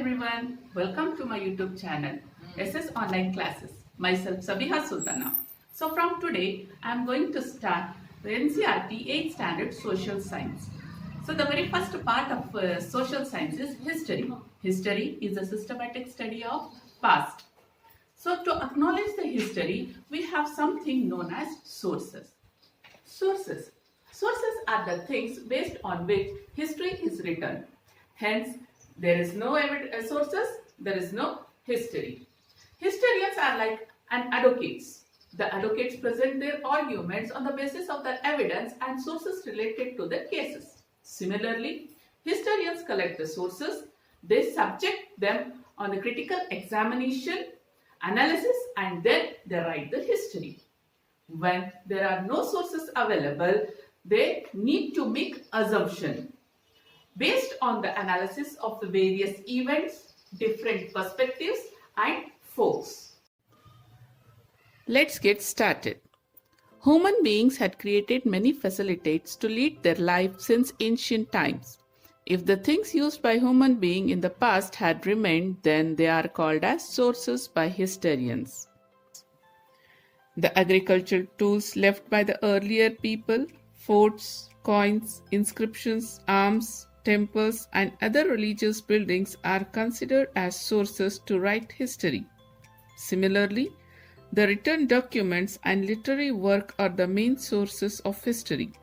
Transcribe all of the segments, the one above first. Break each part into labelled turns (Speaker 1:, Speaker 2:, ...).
Speaker 1: everyone, welcome to my YouTube channel SS Online Classes. Myself Sabiha Sultana. So from today I am going to start the NCERT 8th Standard Social Science. So the very first part of social science is history. History is a systematic study of past. So to acknowledge the history, we have something known as sources. Sources. Sources are the things based on which history is written. Hence, there is no sources, there is no history. Historians are like an advocates. The advocates present their arguments on the basis of the evidence and sources related to the cases. Similarly, historians collect the sources, they subject them on the critical examination, analysis, and then they write the history. When there are no sources available, they need to make assumption based on the analysis of the various events, different perspectives and folks. Let's get started. Human beings had created many facilities to lead their life since ancient times. If the things used by human beings in the past had remained, then they are called as sources by historians. The agricultural tools left by the earlier people, forts, coins, inscriptions, arms, temples, and other religious buildings are considered as sources to write history. Similarly, the written documents and literary work are the main sources of history.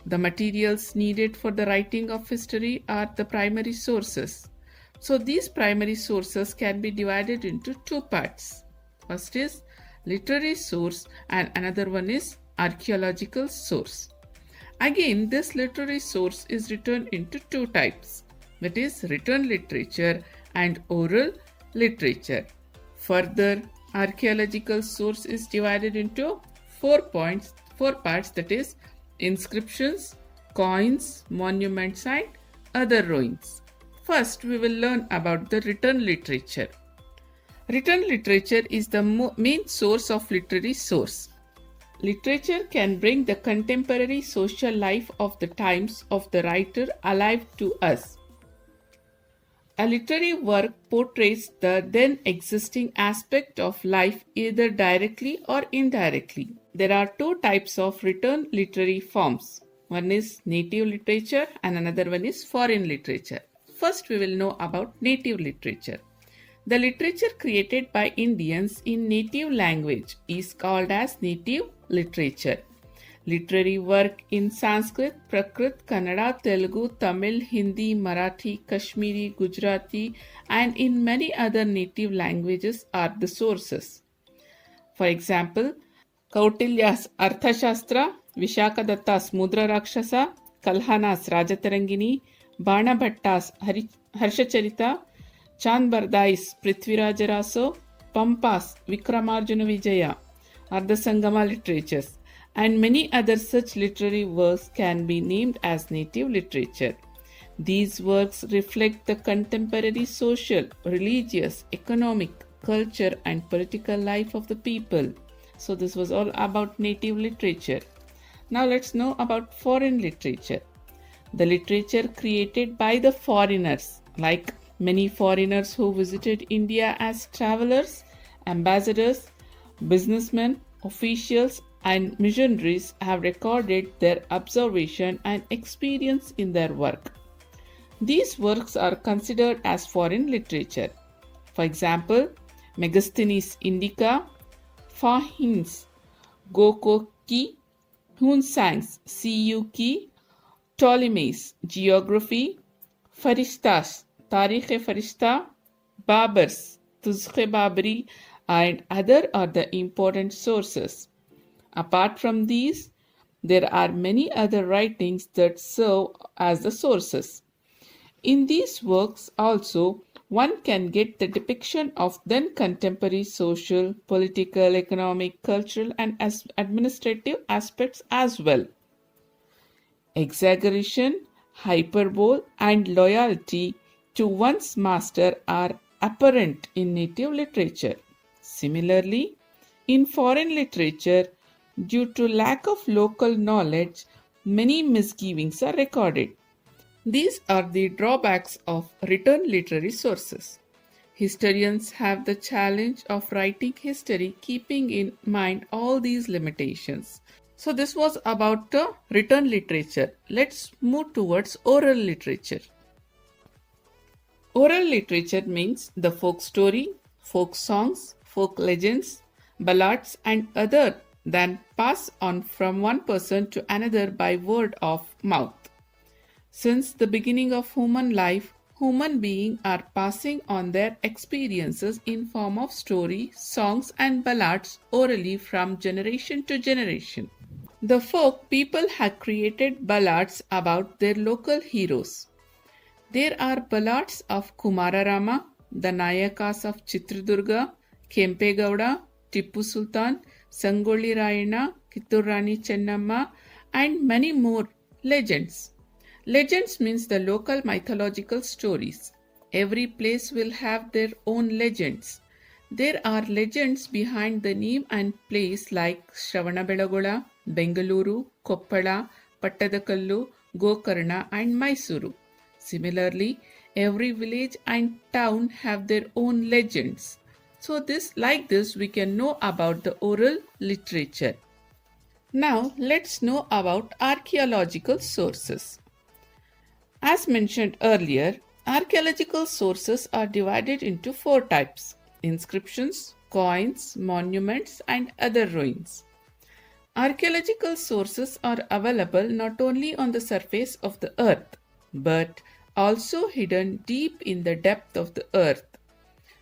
Speaker 1: The materials needed for the writing of history are the primary sources. So these primary sources can be divided into two parts. First is literary source and another one is archaeological source. Again, this literary source is written into two types, that is written literature and oral literature. Further, archaeological source is divided into four parts, that is inscriptions, coins, monuments and other ruins. First, we will learn about the written literature. Written literature is the main source of literary source. Literature can bring the contemporary social life of the times of the writer alive to us. A literary work portrays the then existing aspect of life either directly or indirectly. There are two types of written literary forms. One is native literature and another one is foreign literature. First, we will know about native literature. The literature created by Indians in native language is called as native literature. Literary work in Sanskrit, Prakrit, Kannada, Telugu, Tamil, Hindi, Marathi, Kashmiri, Gujarati, and in many other native languages are the sources. For example, Kautilya's Arthashastra, Vishakadatta's Mudra Rakshasa, Kalhana's Rajatarangini, Banabhatta's Harshacharita, Chandbardai's Prithvirajaraso, Pampa's Vikramarjuna Vijaya are the Sangama literatures, and many other such literary works can be named as native literature. These works reflect the contemporary social, religious, economic, culture and political life of the people. So this was all about native literature. Now let's know about foreign literature. The literature created by the foreigners, like many foreigners who visited India as travelers, ambassadors, businessmen, officials, and missionaries have recorded their observation and experience in their work. These works are considered as foreign literature. For example, Megasthenes Indica, Fahin's Gokoki, Hunsang's Siyuki, Ptolemy's Geography, Farishta's Tarikh-e-Farishta, Babar's Tuzkh-e-Babri, and other are the important sources. Apart from these, there are many other writings that serve as the sources. In these works also, one can get the depiction of then contemporary social, political, economic, cultural and administrative aspects as well. Exaggeration, hyperbole and loyalty to one's master are apparent in native literature. Similarly, in foreign literature, due to lack of local knowledge, many misgivings are recorded. These are the drawbacks of written literary sources. Historians have the challenge of writing history keeping in mind all these limitations. So, this was about the written literature. Let's move towards oral literature. Oral literature means the folk story, folk songs, folk legends, ballads, and other than pass on from one person to another by word of mouth. Since the beginning of human life, human beings are passing on their experiences in form of story, songs, and ballads orally from generation to generation. The folk people have created ballads about their local heroes. There are ballads of Kumararama, the Nayakas of Chitradurga, Kempegowda, Tippu Sultan, Sangoli Rayana, Kittur Chennamma, and many more legends. Legends means the local mythological stories. Every place will have their own legends. There are legends behind the name and place like Shravanabelagola, Bengaluru, Koppala, Pattadakallu, Gokarna, and Mysuru. Similarly, every village and town have their own legends. So like this we can know about the oral literature. Now let's know about archaeological sources. As mentioned earlier, archaeological sources are divided into four types: inscriptions, coins, monuments, and other ruins. Archaeological sources are available not only on the surface of the earth, but also hidden deep in the depth of the earth.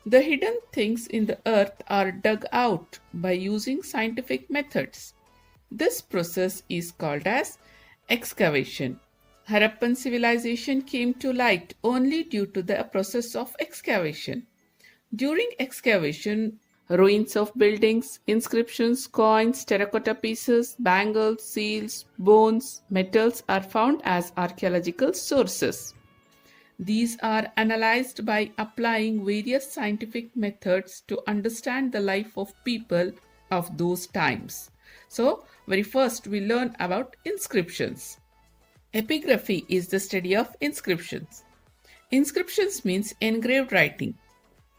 Speaker 1: The hidden things in the earth are dug out by using scientific methods. This process is called as excavation. Harappan civilization came to light only due to the process of excavation. During excavation, ruins of buildings, inscriptions, coins, terracotta pieces, bangles, seals, bones, metals are found as archaeological sources. These are analyzed by applying various scientific methods to understand the life of people of those times. So, very first we learn about inscriptions. Epigraphy is the study of inscriptions. Inscriptions means engraved writing.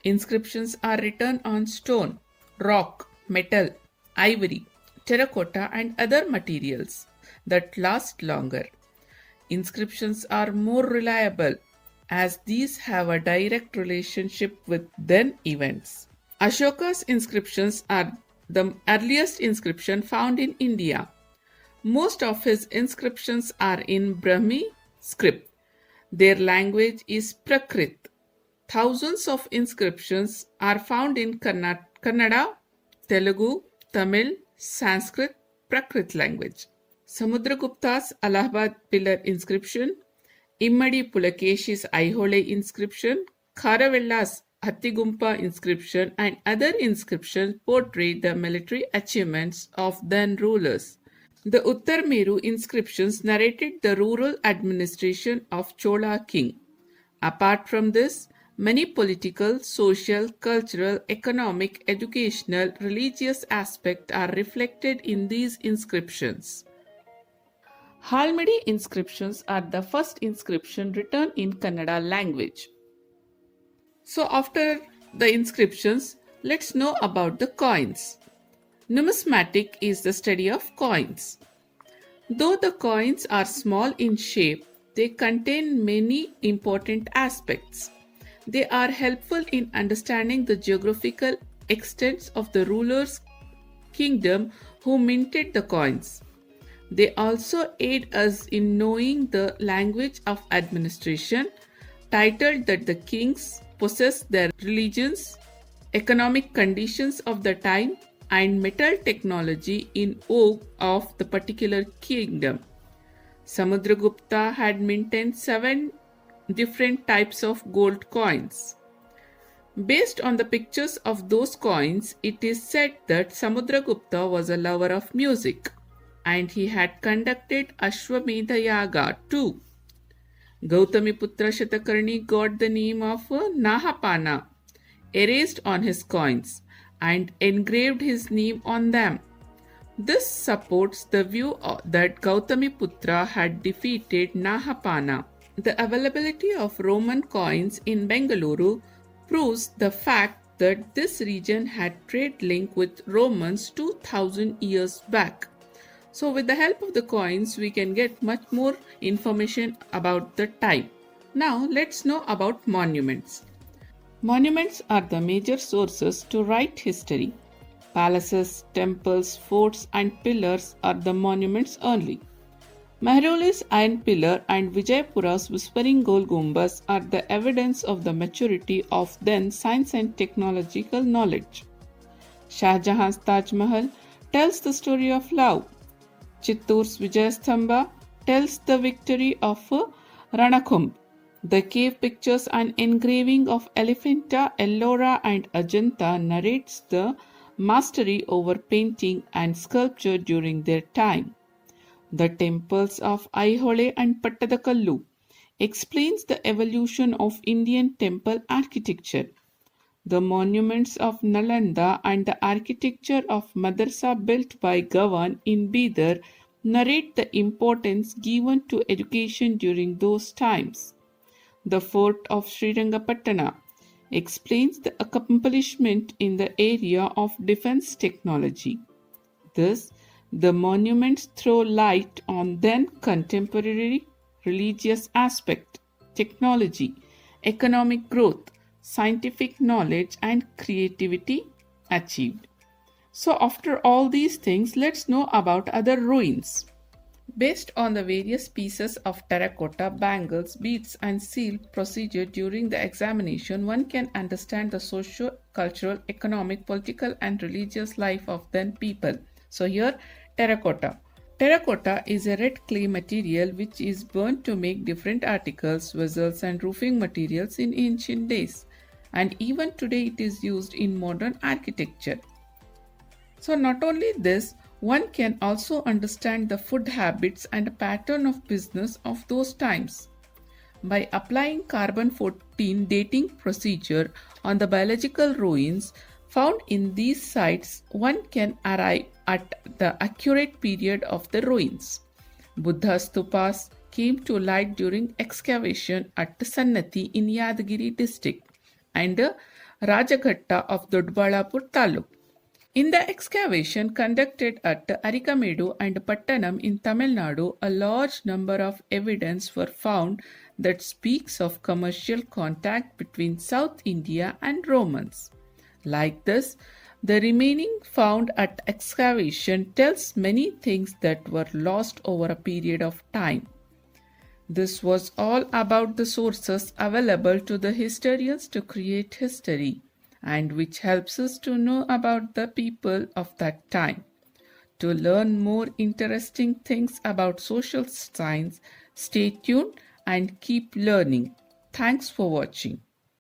Speaker 1: Inscriptions are written on stone, rock, metal, ivory, terracotta, and other materials that last longer. Inscriptions are more reliable as these have a direct relationship with then events. Ashoka's inscriptions are the earliest inscription found in India. Most of his inscriptions are in Brahmi script. Their language is Prakrit. Thousands of inscriptions are found in Kannada, Telugu, Tamil, Sanskrit, Prakrit language. Samudragupta's Allahabad pillar inscription, Immadi Pulakeshi's Aihole inscription, Kharavella's Hattigumpa inscription, and other inscriptions portray the military achievements of then rulers. The Uttarmeru inscriptions narrated the rural administration of Chola king. Apart from this, many political, social, cultural, economic, educational, religious aspects are reflected in these inscriptions. Halmidi inscriptions are the first inscription written in Kannada language. So after the inscriptions, let's know about the coins. Numismatic is the study of coins. Though the coins are small in shape, they contain many important aspects. They are helpful in understanding the geographical extents of the ruler's kingdom who minted the coins. They also aid us in knowing the language of administration, titled that the kings possess their religions, economic conditions of the time, and metal technology in vogue of the particular kingdom. Samudragupta had minted 7 different types of gold coins. Based on the pictures of those coins, it is said that Samudragupta was a lover of music and he had conducted Ashwamedha Yaga too. Gautamiputra Shatakarni got the name of Nahapana erased on his coins and engraved his name on them. This supports the view that Gautamiputra had defeated Nahapana. The availability of Roman coins in Bengaluru proves the fact that this region had trade link with Romans 2000 years back. So with the help of the coins we can get much more information about the time. Now let's know about monuments. Monuments are the major sources to write history. Palaces, temples, forts and pillars are the monuments only. Mehraul's Iron Pillar and Vijayapura's Whispering Gol Gumbas are the evidence of the maturity of then science and technological knowledge. Shah Jahan's Taj Mahal tells the story of love. Chittor's Vijayastambha tells the victory of Ranakumbh. The cave pictures and engraving of Elephanta, Ellora and Ajanta narrates the mastery over painting and sculpture during their time. The temples of Aihole and Pattadakallu explains the evolution of Indian temple architecture. The monuments of Nalanda and the architecture of madrasa built by Gawan in Bidar narrate the importance given to education during those times. The fort of Srirangapatna explains the accomplishment in the area of defense technology. Thus, the monuments throw light on then contemporary religious aspect, technology, economic growth, scientific knowledge and creativity achieved. So after all these things, let's know about other ruins. Based on the various pieces of terracotta, bangles, beads, and seal procedure during the examination, one can understand the socio cultural, economic, political, and religious life of then people. So, here, terracotta. Terracotta is a red clay material which is burnt to make different articles, vessels, and roofing materials in ancient days. And even today, it is used in modern architecture. So, not only this, one can also understand the food habits and pattern of business of those times. By applying carbon 14 dating procedure on the biological ruins found in these sites, one can arrive at the accurate period of the ruins. Buddha stupas came to light during excavation at Sannati in Yadgiri district and Rajaghatta of Dodbalapur taluk. In the excavation conducted at Arikamedu and Pattanam in Tamil Nadu, a large number of evidence were found that speaks of commercial contact between South India and Romans. Like this, the remaining found at excavation tells many things that were lost over a period of time. This was all about the sources available to the historians to create history and which helps us to know about the people of that time. To learn more interesting things about social science, stay tuned and keep learning. Thanks for watching.